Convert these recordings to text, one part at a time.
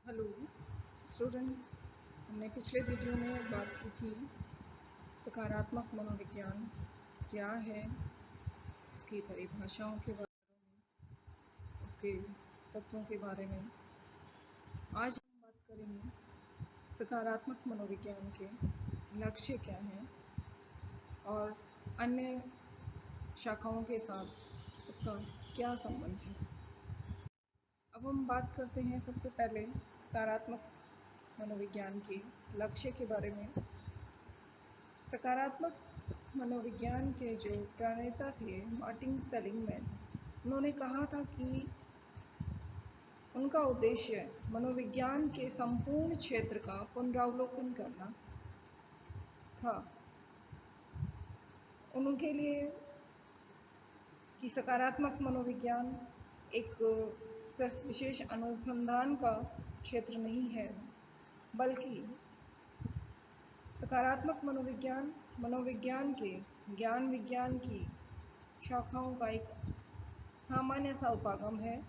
Hello students, हमने पिछले video में बात की थी सकारात्मक मनोविज्ञान क्या है, इसकी परिभाषाओं के बारे में, इसके तत्वों के बारे में। आज हम बात करेंगे सकारात्मक मनोविज्ञान के लक्ष्य क्या हैं और अन्य शाखाओं के साथ उसका क्या संबंध है। अब हम बात करते हैं सबसे पहले सकारात्मक मनोविज्ञान के लक्ष्य के बारे में। सकारात्मक मनोविज्ञान के जो प्रणेता थे मार्टिन सेलिगमैन, उन्होंने कहा था कि उनका उद्देश्य मनोविज्ञान के संपूर्ण क्षेत्र का पुनरावलोकन करना था। उनके लिए कि सकारात्मक मनोविज्ञान एक सिर्फ विशेष अनुसंधान का क्षेत्र नहीं है, बल्कि सकारात्मक मनोविज्ञान मनोविज्ञान के ज्ञान विज्ञान की शाखाओं का एक सामान्य सा उपागम है,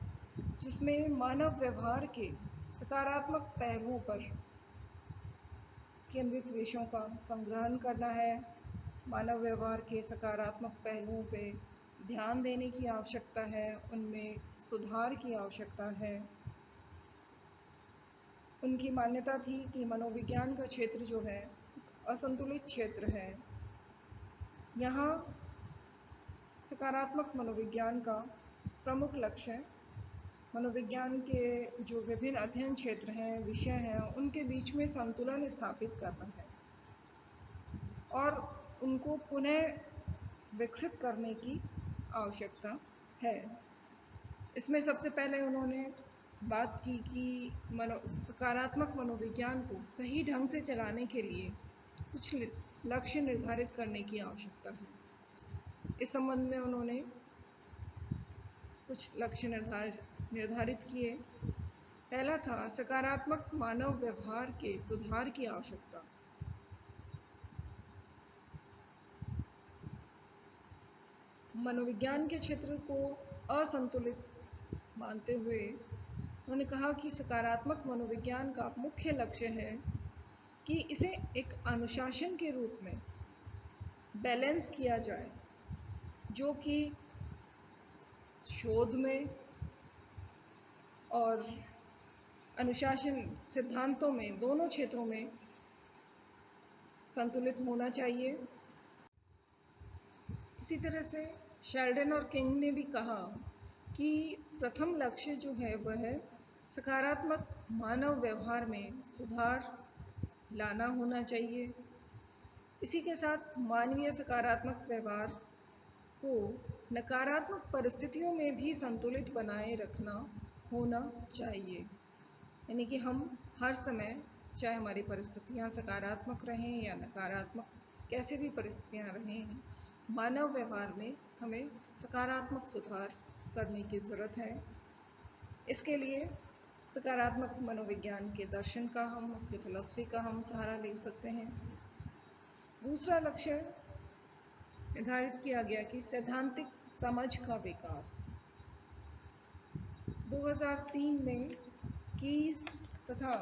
जिसमें मानव व्यवहार के सकारात्मक पहलुओं पर केंद्रित विषयों का संग्रहण करना है। मानव व्यवहार के सकारात्मक पहलुओं पे ध्यान देने की आवश्यकता है, उनमें सुधार की आवश्यकता है। उनकी मान्यता थी कि मनोविज्ञान का क्षेत्र जो है असंतुलित क्षेत्र है। यहाँ सकारात्मक मनोविज्ञान का प्रमुख लक्ष्य मनोविज्ञान के जो विभिन्न अध्ययन क्षेत्र हैं, विषय हैं, उनके बीच में संतुलन स्थापित करना है और उनको पुनः विकसित करने की आवश्यकता है। इसमें सबसे पहले उन्होंने बात की कि सकारात्मक मनोविज्ञान को सही ढंग से चलाने के लिए कुछ लक्ष्य निर्धारित करने की आवश्यकता है। इस संबंध में उन्होंने कुछ लक्ष्य निर्धारित किए। पहला था सकारात्मक मानव व्यवहार के सुधार की आवश्यकता। मनोविज्ञान के क्षेत्र को असंतुलित मानते हुए उन्होंने कहा कि सकारात्मक मनोविज्ञान का मुख्य लक्ष्य है कि इसे एक अनुशासन के रूप में बैलेंस किया जाए, जो कि शोध में और अनुशासन सिद्धांतों में दोनों क्षेत्रों में संतुलित होना चाहिए। इसी तरह से शेल्डन और किंग ने भी कहा कि प्रथम लक्ष्य जो है वह सकारात्मक मानव व्यवहार में सुधार लाना होना चाहिए। इसी के साथ मानवीय सकारात्मक व्यवहार को नकारात्मक परिस्थितियों में भी संतुलित बनाए रखना होना चाहिए। यानी कि हम हर समय, चाहे हमारी परिस्थितियां सकारात्मक रहें या नकारात्मक, कैसे भी परिस्थितियां रहें, मानव व्यवहार में हमें सकारात्मक सुधार करने की ज़रूरत है। इसके लिए सकारात्मक मनोविज्ञान के दर्शन का हम, उसके फिलॉसफी का हम सहारा ले सकते हैं। दूसरा लक्ष्य निर्धारित किया गया कि सैद्धांतिक समझ का विकास। 2003 में कीस तथा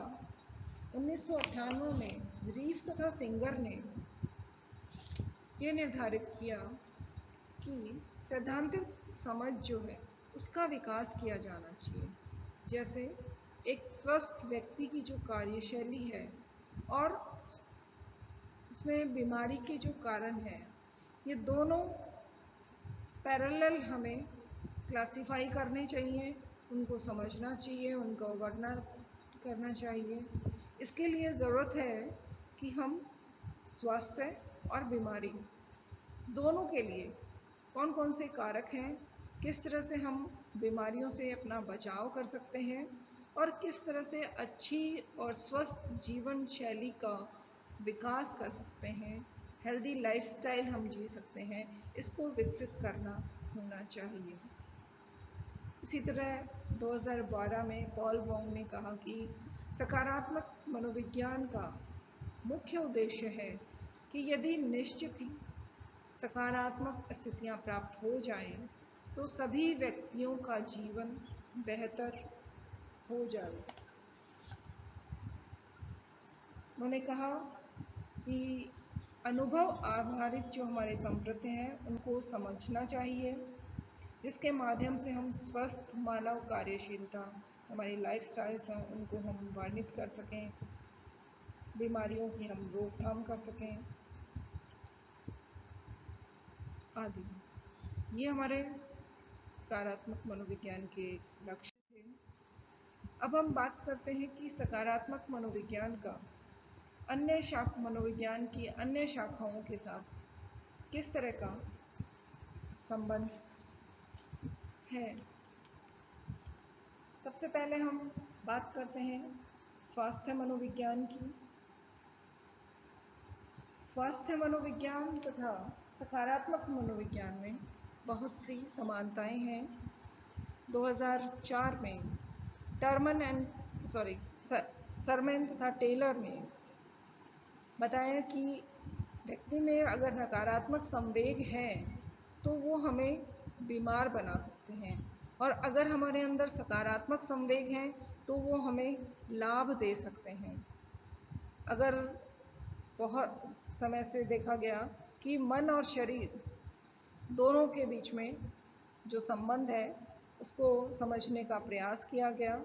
1998 में रीफ तथा सिंगर ने यह निर्धारित किया कि सैद्धांतिक समझ जो है उसका विकास किया जाना चाहिए। जैसे एक स्वस्थ व्यक्ति की जो कार्यशैली है और उसमें बीमारी के जो कारण हैं, ये दोनों पैरेलल हमें क्लासिफाई करने चाहिए, उनको समझना चाहिए, उनका वर्णन करना चाहिए। इसके लिए ज़रूरत है कि हम स्वास्थ्य और बीमारी दोनों के लिए कौन कौन से कारक हैं, किस तरह से हम बीमारियों से अपना बचाव कर सकते हैं और किस तरह से अच्छी और स्वस्थ जीवन शैली का विकास कर सकते हैं, हेल्दी लाइफस्टाइल हम जी सकते हैं, इसको विकसित करना होना चाहिए। इसी तरह 2012 में पॉल वोंग ने कहा कि सकारात्मक मनोविज्ञान का मुख्य उद्देश्य है कि यदि निश्चित ही सकारात्मक स्थितियां प्राप्त हो जाएं, तो सभी व्यक्तियों का जीवन बेहतर हो जाए। उन्होंने कहा कि अनुभव आधारित जो हमारे संप्रति हैं उनको समझना चाहिए, जिसके माध्यम से हम स्वस्थ मानव कार्यशीलता, हमारी लाइफस्टाइल्स हैं उनको हम वर्णित कर सकें, बीमारियों की हम रोकथाम कर सकें आदि। ये हमारे सकारात्मक मनोविज्ञान के लक्ष्य थे। अब हम बात करते हैं कि सकारात्मक मनोविज्ञान का मनोविज्ञान की अन्य शाखाओं के साथ किस तरह का संबंध है। सबसे पहले हम बात करते हैं स्वास्थ्य मनोविज्ञान की। स्वास्थ्य मनोविज्ञान तथा सकारात्मक मनोविज्ञान में बहुत सी समानताएं हैं। 2004 में सरमैन तथा टेलर ने बताया कि व्यक्ति में अगर नकारात्मक संवेग है तो वो हमें बीमार बना सकते हैं, और अगर हमारे अंदर सकारात्मक संवेग हैं तो वो हमें लाभ दे सकते हैं। अगर बहुत समय से देखा गया कि मन और शरीर दोनों के बीच में जो संबंध है उसको समझने का प्रयास किया गया,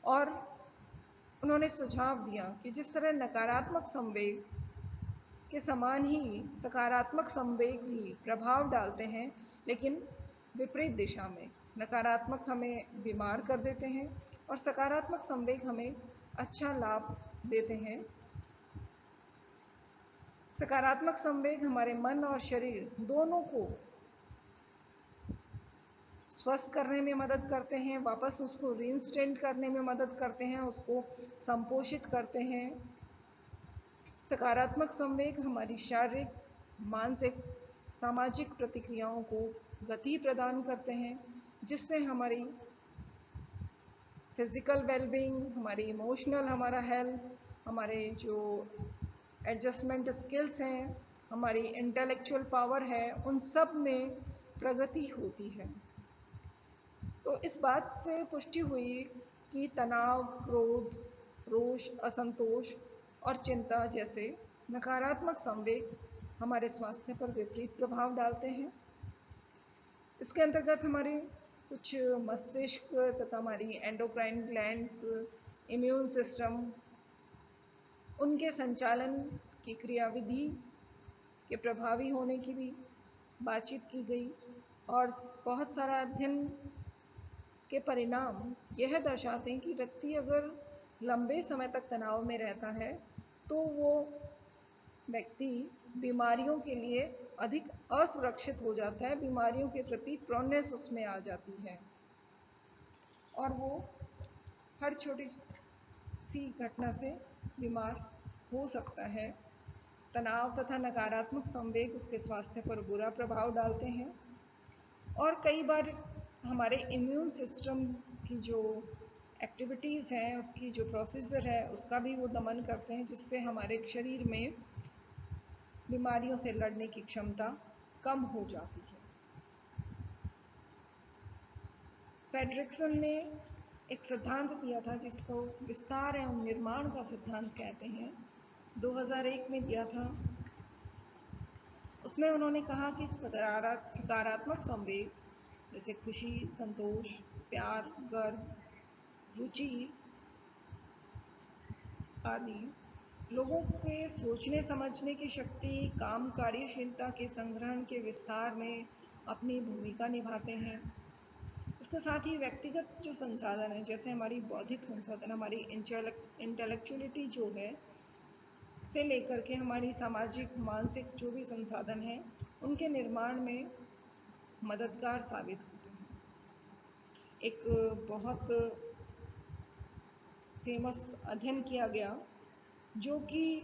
और उन्होंने सुझाव दिया कि जिस तरह नकारात्मक संवेग के समान ही सकारात्मक संवेग भी प्रभाव डालते हैं, लेकिन विपरीत दिशा में। नकारात्मक हमें बीमार कर देते हैं और सकारात्मक संवेग हमें अच्छा लाभ देते हैं। सकारात्मक संवेग हमारे मन और शरीर दोनों को स्वस्थ करने में मदद करते हैं, वापस उसको रीइंस्टेट करने में मदद करते हैं, उसको संपोषित करते हैं। सकारात्मक संवेग हमारी शारीरिक, मानसिक, सामाजिक प्रतिक्रियाओं को गति प्रदान करते हैं, जिससे हमारी फिजिकल वेलबींग, हमारी इमोशनल, हमारा हेल्थ, हमारे जो एडजस्टमेंट स्किल्स हैं, हमारी इंटेलेक्चुअल पावर है, उन सब में प्रगति होती है। तो इस बात से पुष्टि हुई कि तनाव, क्रोध, रोष, असंतोष और चिंता जैसे नकारात्मक संवेग हमारे स्वास्थ्य पर विपरीत प्रभाव डालते हैं। इसके अंतर्गत हमारे कुछ मस्तिष्क तथा हमारी एंडोक्राइन ग्लैंड्स, इम्यून सिस्टम, उनके संचालन की क्रियाविधि के प्रभावी होने की भी बातचीत की गई, और बहुत सारा अध्ययन के परिणाम यह दर्शाते हैं कि व्यक्ति अगर लंबे समय तक तनाव में रहता है तो वो व्यक्ति बीमारियों के लिए अधिक असुरक्षित हो जाता है, बीमारियों के प्रति प्रोनेस उसमें आ जाती है, और वो हर छोटी सी घटना से बीमार हो सकता है। तनाव तथा नकारात्मक संवेग उसके स्वास्थ्य पर बुरा प्रभाव डालते हैं, और कई बार हमारे इम्यून सिस्टम की जो एक्टिविटीज़ हैं, उसकी जो प्रोसीजर है, उसका भी वो दमन करते हैं, जिससे हमारे शरीर में बीमारियों से लड़ने की क्षमता कम हो जाती है। फ्रेडरिक्सन ने एक सिद्धांत दिया था जिसको विस्तार एवं निर्माण का सिद्धांत कहते हैं, 2001 में दिया था। उसमें उन्होंने कहा कि सकारात्मक संवेग जैसे खुशी, संतोष, प्यार, गर्व, रुचि आदि लोगों के सोचने समझने की शक्ति, काम कार्यशीलता के संग्रहण के विस्तार में अपनी भूमिका निभाते हैं। इसके साथ ही व्यक्तिगत जो संसाधन है, जैसे हमारी बौद्धिक संसाधन, हमारी इंटेलेक्चुअलिटी जो है, से लेकर के हमारी सामाजिक, मानसिक जो भी संसाधन हैं, उनके निर्माण में मददगार साबित होते हैं। एक बहुत फेमस अध्ययन किया गया जो कि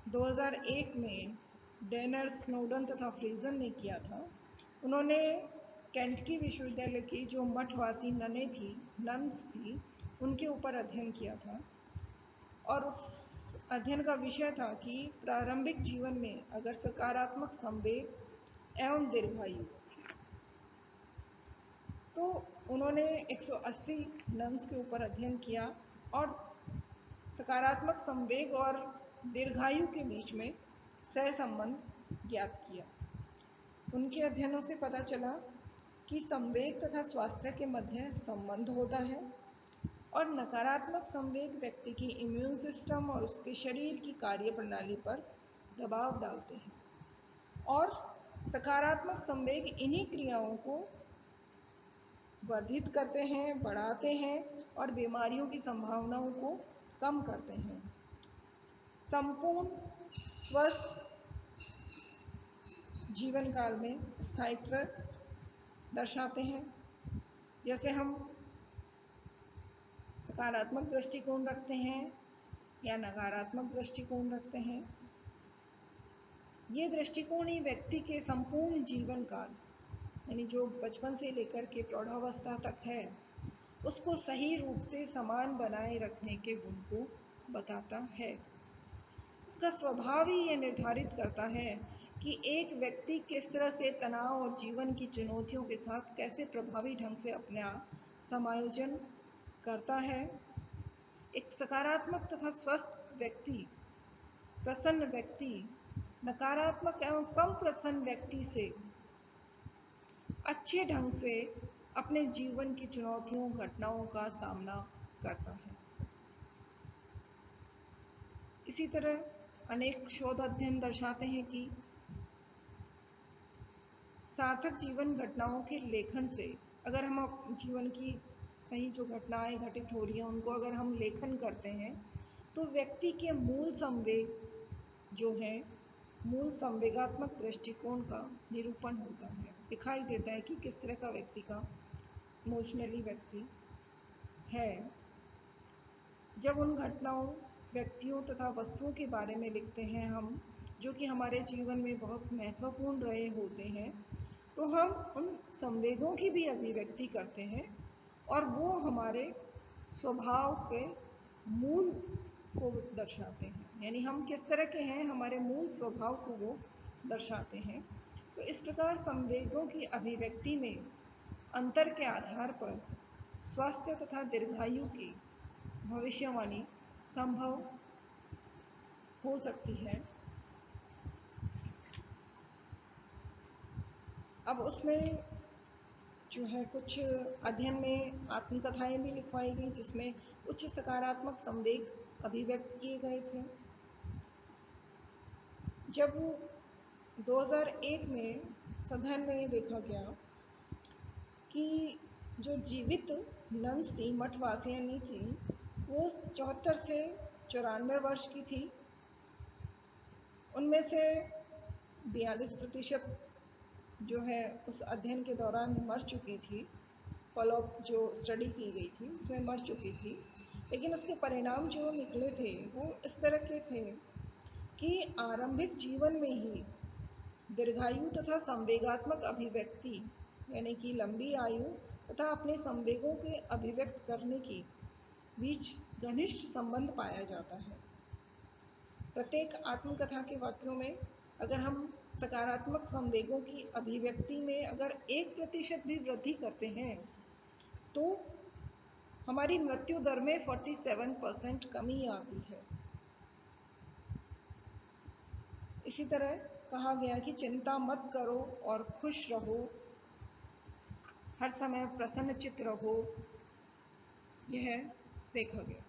2001 में डेनर, स्नोडन तथा फ्रीजन ने किया था। उन्होंने केंटकी विश्वविद्यालय की जो मठवासी नन्स थी, उनके ऊपर अध्ययन किया था, और उस अध्ययन का विषय था कि प्रारंभिक जीवन में अगर सकारात्मक संवेग एवं दीर्घायु, तो उन्होंने 180 नन्स के ऊपर अध्ययन किया और सकारात्मक संवेग और दीर्घायु के बीच में सहसंबंध ज्ञात किया। उनके अध्ययनों से पता चला कि संवेग तथा स्वास्थ्य के मध्य संबंध होता है और नकारात्मक संवेग व्यक्ति की इम्यून सिस्टम और उसके शरीर की कार्यप्रणाली पर दबाव डालते हैं और सकारात्मक संवेग इन्हीं क्रियाओं को वर्धित करते हैं, बढ़ाते हैं और बीमारियों की संभावनाओं को कम करते हैं। संपूर्ण स्वस्थ जीवन काल में स्थायित्व दर्शाते हैं। जैसे हम सकारात्मक दृष्टिकोण रखते हैं या नकारात्मक दृष्टिकोण रखते हैं, ये दृष्टिकोण ही व्यक्ति के संपूर्ण जीवन काल यानी जो बचपन से लेकर के प्रौढ़ावस्था तक है उसको सही रूप से समान बनाए रखने के गुण को बताता है। इसका स्वभाव ही ये निर्धारित करता है कि एक व्यक्ति किस तरह से तनाव और जीवन की चुनौतियों के साथ कैसे प्रभावी ढंग से अपना समायोजन करता है। एक सकारात्मक तथा स्वस्थ व्यक्ति, प्रसन्न व्यक्ति, नकारात्मक एवं कम प्रसन्न व्यक्ति से अच्छे ढंग से अपने जीवन की चुनौतियों, घटनाओं का सामना करता है। इसी तरह अनेक शोध अध्ययन दर्शाते हैं कि सार्थक जीवन घटनाओं के लेखन से अगर हम जीवन की सही जो घटनाएं घटित हो रही हैं उनको अगर हम लेखन करते हैं तो व्यक्ति के मूल संवेग जो है, मूल संवेगात्मक दृष्टिकोण का निरूपण होता है। दिखाई देता है कि किस तरह का व्यक्ति का इमोशनली व्यक्ति है। जब उन घटनाओं, व्यक्तियों तथा वस्तुओं के बारे में लिखते हैं हम, जो कि हमारे जीवन में बहुत महत्वपूर्ण रहे होते हैं, तो हम उन संवेगों की भी अभिव्यक्ति करते हैं और वो हमारे स्वभाव के मूल को दर्शाते हैं। यानी हम किस तरह के हैं, हमारे मूल स्वभाव को वो दर्शाते हैं। तो इस प्रकार संवेगों की अभिव्यक्ति में अंतर के आधार पर स्वास्थ्य तथा दीर्घायु की भविष्यवाणी संभव हो सकती है। अब उसमें जो है कुछ अध्ययन में आत्मकथाएं भी लिखवाई गई जिसमें उच्च सकारात्मक संवेग अभिव्यक्त किए गए थे। जब 2001 में सदन में देखा गया कि जो जीवित नन्स थी, मठवासिनी थी, वो 74 से 94 वर्ष की थी। उनमें से 42% जो है उस अध्ययन के दौरान मर चुकी थी। फॉलोअप जो स्टडी की गई थी उसमें मर चुकी थी, लेकिन उसके परिणाम जो निकले थे वो इस तरह के थे कि आरंभिक जीवन में ही दीर्घायु तथा संवेगात्मक अभिव्यक्ति यानी कि लंबी आयु तथा अपने संवेगों के अभिव्यक्त करने की बीच घनिष्ठ संबंध पाया जाता है। प्रत्येक आत्मकथा के वाक्यों में अगर हम सकारात्मक संवेगों की अभिव्यक्ति में अगर 1% भी वृद्धि करते हैं तो हमारी मृत्यु दर में 47% कमी आती है। इसी तरह कहा गया कि चिंता मत करो और खुश रहो, हर समय प्रसन्न चित्त रहो, यह देखा गया।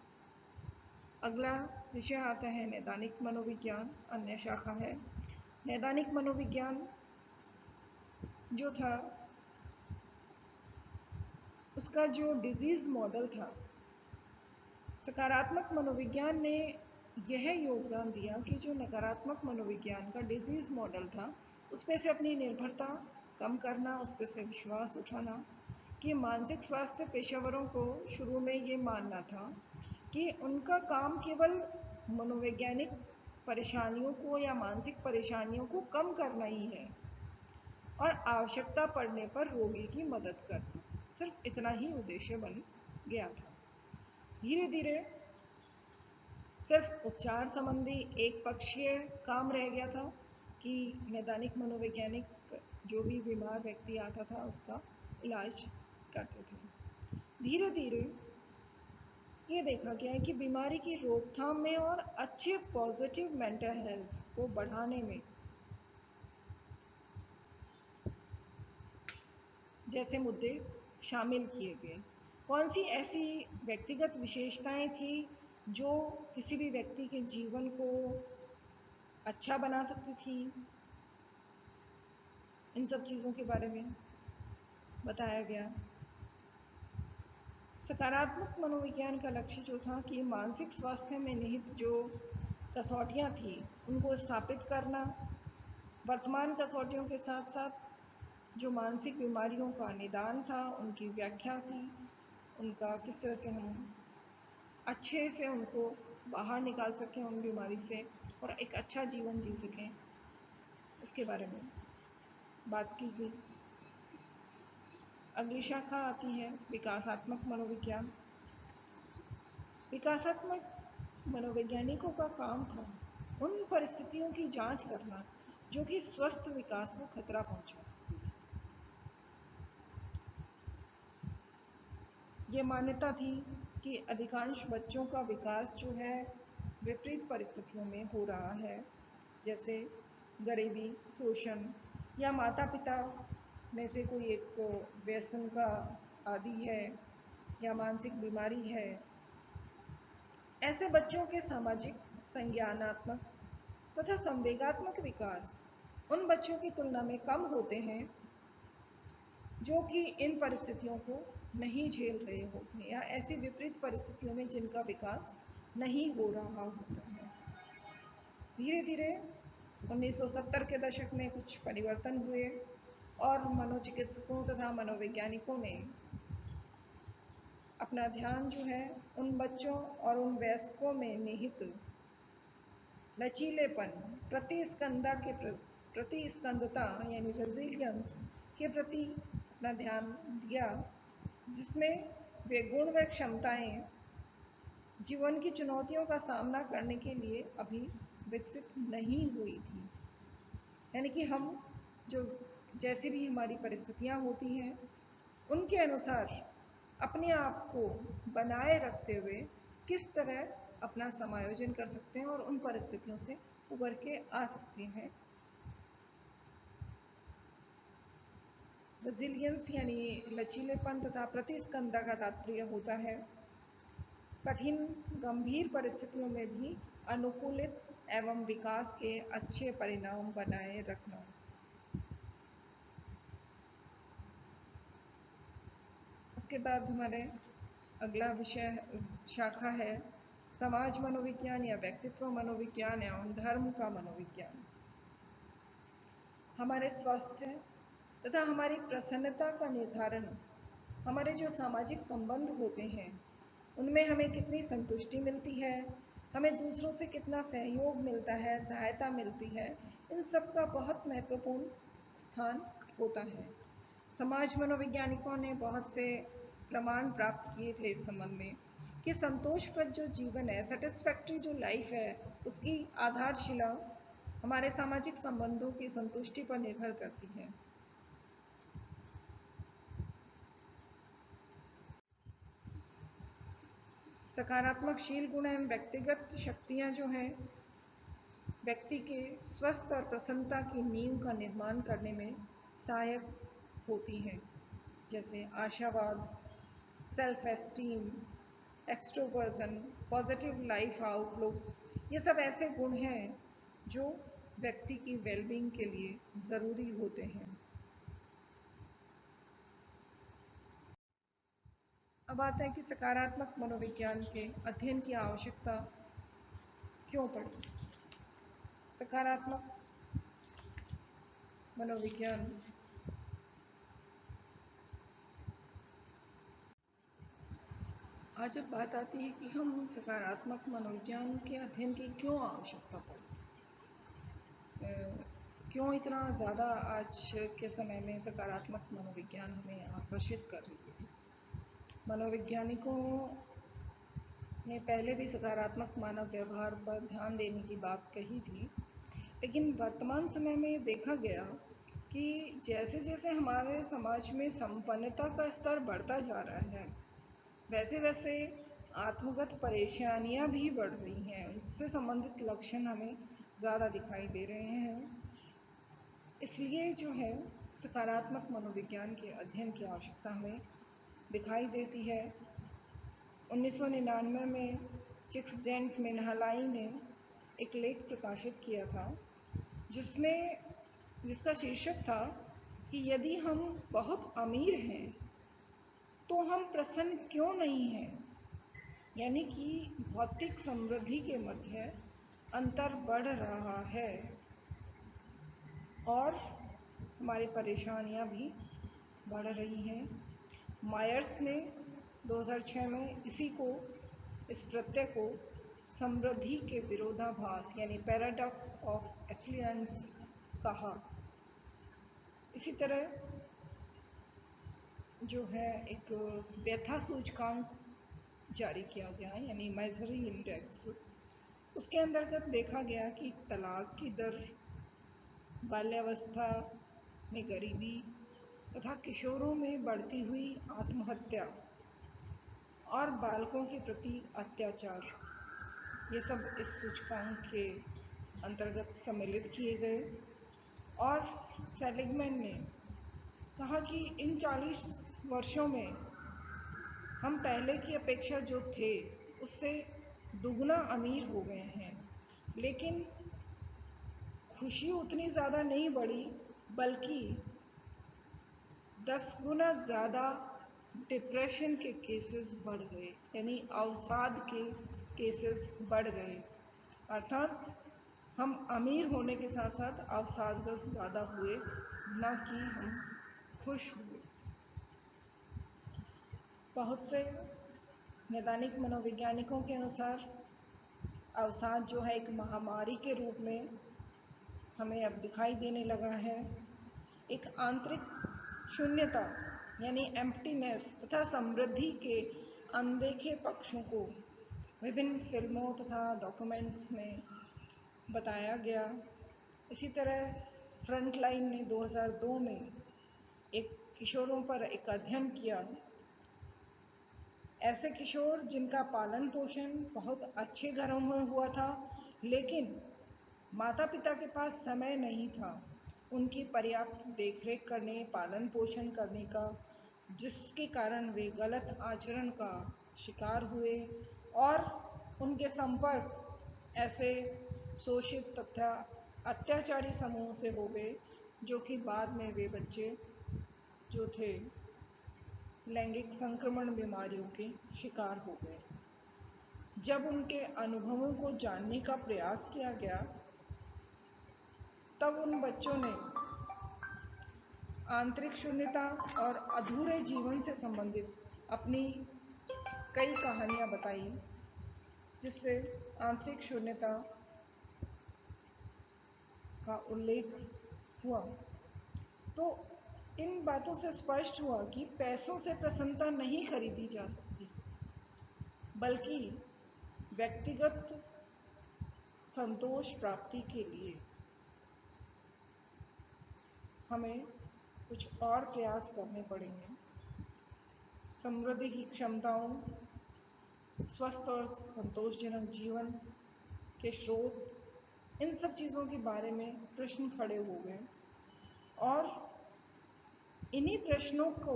अगला विषय आता है नैदानिक मनोविज्ञान, अन्य शाखा है। नैदानिक मनोविज्ञान जो था उसका जो डिजीज मॉडल था, सकारात्मक मनोविज्ञान ने यह योगदान दिया कि जो नकारात्मक मनोविज्ञान का डिजीज मॉडल था उस पर से अपनी निर्भरता कम करना, उस पर से विश्वास उठाना कि मानसिक स्वास्थ्य पेशेवरों को शुरू में ये मानना था कि उनका काम केवल मनोवैज्ञानिक परेशानियों को या मानसिक परेशानियों को कम करना ही है और आवश्यकता पड़ने पर रोगी की मदद करना, सिर्फ इतना ही उद्देश्य बन गया था। धीरे धीरे सिर्फ उपचार संबंधी एक पक्षीय काम रह गया था कि नैदानिक मनोवैज्ञानिक जो भी बीमार व्यक्ति आता था उसका इलाज करते थे। धीरे धीरे ये देखा गया है कि बीमारी की रोकथाम में और अच्छे पॉजिटिव मेंटल हेल्थ को बढ़ाने में जैसे मुद्दे शामिल किए गए। कौन सी ऐसी व्यक्तिगत विशेषताएं थी जो किसी भी व्यक्ति के जीवन को अच्छा बना सकती थी, इन सब चीज़ों के बारे में बताया गया। सकारात्मक मनोविज्ञान का लक्ष्य जो था कि मानसिक स्वास्थ्य में निहित जो कसौटियाँ थी उनको स्थापित करना, वर्तमान कसौटियों के साथ साथ जो मानसिक बीमारियों का निदान था उनकी व्याख्या थी, उनका किस तरह से हम अच्छे से उनको बाहर निकाल सकें उन बीमारी से और एक अच्छा जीवन जी सकें, इसके बारे में बात की गई। अगली शाखा आती है विकासात्मक मनोविज्ञान। विकासात्मक मनोवैज्ञानिकों का काम था उन परिस्थितियों की जांच करना जो कि स्वस्थ विकास को खतरा पहुंचा सकती थी। ये मान्यता थी कि अधिकांश बच्चों का विकास जो है विपरीत परिस्थितियों में हो रहा है, जैसे गरीबी, शोषण या माता पिता में से कोई एक व्यसन का आदी है या मानसिक बीमारी है। ऐसे बच्चों के सामाजिक, संज्ञानात्मक तथा संवेगात्मक विकास उन बच्चों की तुलना में कम होते हैं जो कि इन परिस्थितियों को नहीं झेल रहे होते हैं या ऐसी विपरीत परिस्थितियों में जिनका विकास नहीं हो रहा होता है। धीरे धीरे 1970 के दशक में कुछ परिवर्तन हुए और मनोचिकित्सकों तथा मनोवैज्ञानिकों ने अपना ध्यान जो है उन बच्चों और उन वयस्कों में निहित लचीलेपन, प्रतिस्कंदता यानी रेजिलियंस के प्रति अपना ध्यान दिया, जिसमें वे गुण व क्षमताएं जीवन की चुनौतियों का सामना करने के लिए अभी विकसित नहीं हुई थी। यानी कि हम जो जैसी भी हमारी परिस्थितियां होती हैं उनके अनुसार अपने आप को बनाए रखते हुए किस तरह अपना समायोजन कर सकते हैं और उन परिस्थितियों से उबर के आ सकते हैं। रेजिलियंस यानी लचीलेपन तथा प्रतिस्कंदता का तात्पर्य होता है कठिन गंभीर परिस्थितियों में भी अनुकूलित एवं विकास के अच्छे परिणाम बनाए रखना। उसके बाद हमारे अगला विषय शाखा है समाज मनोविज्ञान या व्यक्तित्व मनोविज्ञान एवं धर्म का मनोविज्ञान। हमारे स्वास्थ्य तथा हमारी प्रसन्नता का निर्धारण हमारे जो सामाजिक संबंध होते हैं उनमें हमें कितनी संतुष्टि मिलती है, हमें दूसरों से कितना सहयोग मिलता है, सहायता मिलती है, इन सब का बहुत महत्वपूर्ण स्थान होता है। समाज मनोवैज्ञानिकों ने बहुत से प्रमाण प्राप्त किए थे इस संबंध में कि संतोषप्रद जो जीवन है, सेटिस्फैक्ट्री जो लाइफ है, उसकी आधारशिला हमारे सामाजिक संबंधों की संतुष्टि पर निर्भर करती है। सकारात्मक शील गुण एवं व्यक्तिगत शक्तियां जो हैं व्यक्ति के स्वस्थ और प्रसन्नता की नींव का निर्माण करने में सहायक होती हैं, जैसे आशावाद, self esteem, extroversion, positive life outlook. ये सब ऐसे गुण हैं जो व्यक्ति की वेलबींग के लिए ज़रूरी होते हैं। अब आता है कि सकारात्मक मनोविज्ञान के अध्ययन की आवश्यकता क्यों पड़ी। सकारात्मक मनोविज्ञान आज अब बात आती है कि हम सकारात्मक मनोविज्ञान के अध्ययन की क्यों आवश्यकता पड़ी, क्यों इतना ज़्यादा आज के समय में सकारात्मक मनोविज्ञान हमें आकर्षित कर रही है। मनोवैज्ञानिकों ने पहले भी सकारात्मक मानव व्यवहार पर ध्यान देने की बात कही थी, लेकिन वर्तमान समय में देखा गया कि जैसे जैसे हमारे समाज में संपन्नता का स्तर बढ़ता जा रहा है, वैसे वैसे आत्मगत परेशानियां भी बढ़ रही हैं, उससे संबंधित लक्षण हमें ज़्यादा दिखाई दे रहे हैं। इसलिए जो है सकारात्मक मनोविज्ञान के अध्ययन की आवश्यकता हमें दिखाई देती है। 1999 में चिक्सजेंट मिन्हालाई ने एक लेख प्रकाशित किया था जिसका शीर्षक था कि यदि हम बहुत अमीर हैं तो हम प्रसन्न क्यों नहीं हैं। यानी कि भौतिक समृद्धि के मध्य अंतर बढ़ रहा है और हमारी परेशानियां भी बढ़ रही हैं। मायर्स ने 2006 में इस प्रत्यय को समृद्धि के विरोधाभास यानी पैराडॉक्स ऑफ एफ्लुएंस कहा। इसी तरह जो है एक व्यथा सूचकांक जारी किया गया यानी माइजरी इंडेक्स, उसके अंतर्गत देखा गया कि तलाक की दर, बाल्यावस्था में गरीबी तथा किशोरों में बढ़ती हुई आत्महत्या और बालकों के प्रति अत्याचार, ये सब इस सूचकांक के अंतर्गत सम्मिलित किए गए। और सेलिगमैन ने कहा कि इन 40 वर्षों में हम पहले की अपेक्षा जो थे उससे दुगना अमीर हो गए हैं, लेकिन खुशी उतनी ज़्यादा नहीं बढ़ी, बल्कि 10 गुना ज़्यादा डिप्रेशन के केसेस बढ़ गए, यानी अवसाद के केसेस बढ़ गए। अर्थात हम अमीर होने के साथ साथ अवसादग्रस्त ज़्यादा हुए, न कि हम खुश हुए। बहुत से नैदानिक मनोवैज्ञानिकों के अनुसार अवसाद जो है एक महामारी के रूप में हमें अब दिखाई देने लगा है। एक आंतरिक शून्यता यानी एम्प्टीनेस तथा समृद्धि के अनदेखे पक्षों को विभिन्न फिल्मों तथा डॉक्यूमेंट्स में बताया गया। इसी तरह फ्रंटलाइन ने 2002 में एक किशोरों पर एक अध्ययन किया। ऐसे किशोर जिनका पालन पोषण बहुत अच्छे घरों में हुआ था, लेकिन माता पिता के पास समय नहीं था उनकी पर्याप्त देखरेख करने, पालन पोषण करने का, जिसके कारण वे गलत आचरण का शिकार हुए और उनके संपर्क ऐसे शोषित तथा अत्याचारी समूह से हो गए, जो कि बाद में वे बच्चे जो थे लैंगिक संक्रमण बीमारियों के शिकार हो गए। जब उनके अनुभवों को जानने का प्रयास किया गया, तब उन बच्चों ने आंतरिक शून्यता और अधूरे जीवन से संबंधित अपनी कई कहानियां बताई, जिससे आंतरिक शून्यता का उल्लेख हुआ। तो इन बातों से स्पष्ट हुआ कि पैसों से प्रसन्नता नहीं खरीदी जा सकती, बल्कि व्यक्तिगत संतोष प्राप्ति के लिए हमें कुछ और प्रयास करने पड़ेंगे। समृद्धि की क्षमताओं, स्वस्थ और संतोषजनक जीवन के स्रोत, इन सब चीज़ों के बारे में प्रश्न खड़े हो गए और इन्हीं प्रश्नों को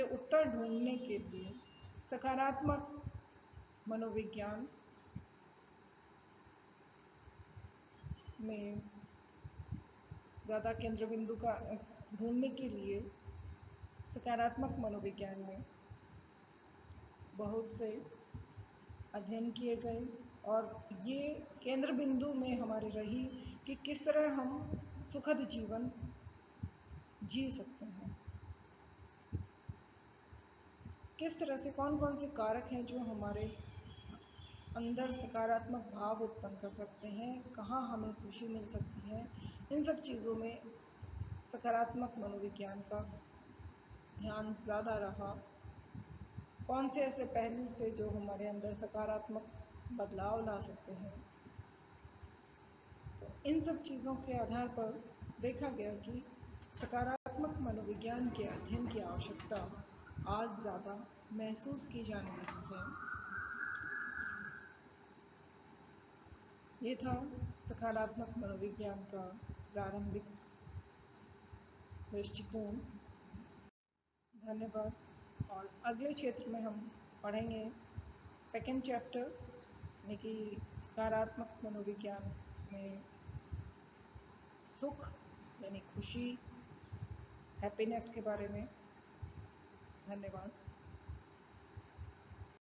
उत्तर ढूंढने के लिए सकारात्मक मनोविज्ञान में ज़्यादा केंद्र बिंदु का ढूंढने के लिए सकारात्मक मनोविज्ञान में बहुत से अध्ययन किए गए और ये केंद्र बिंदु में हमारे रही कि किस तरह हम सुखद जीवन जी सकते हैं, किस तरह से कौन कौन से कारक हैं जो हमारे अंदर सकारात्मक भाव उत्पन्न कर सकते हैं, कहाँ हमें खुशी मिल सकती है। इन सब चीज़ों में सकारात्मक मनोविज्ञान का ध्यान ज़्यादा रहा। कौन से ऐसे पहलू से जो हमारे अंदर सकारात्मक बदलाव ला सकते हैं। तो इन सब चीज़ों के आधार पर देखा गया कि सकारात्मक मनोविज्ञान के अध्ययन की आवश्यकता आज ज़्यादा महसूस की जाने लगी है। ये था सकारात्मक मनोविज्ञान का प्रारंभिक दृष्टिकोण। धन्यवाद। और अगले क्षेत्र में हम पढ़ेंगे सेकंड चैप्टर, यानी कि सकारात्मक मनोविज्ञान में सुख यानी खुशी, हैप्पीनेस के बारे में। धन्यवाद।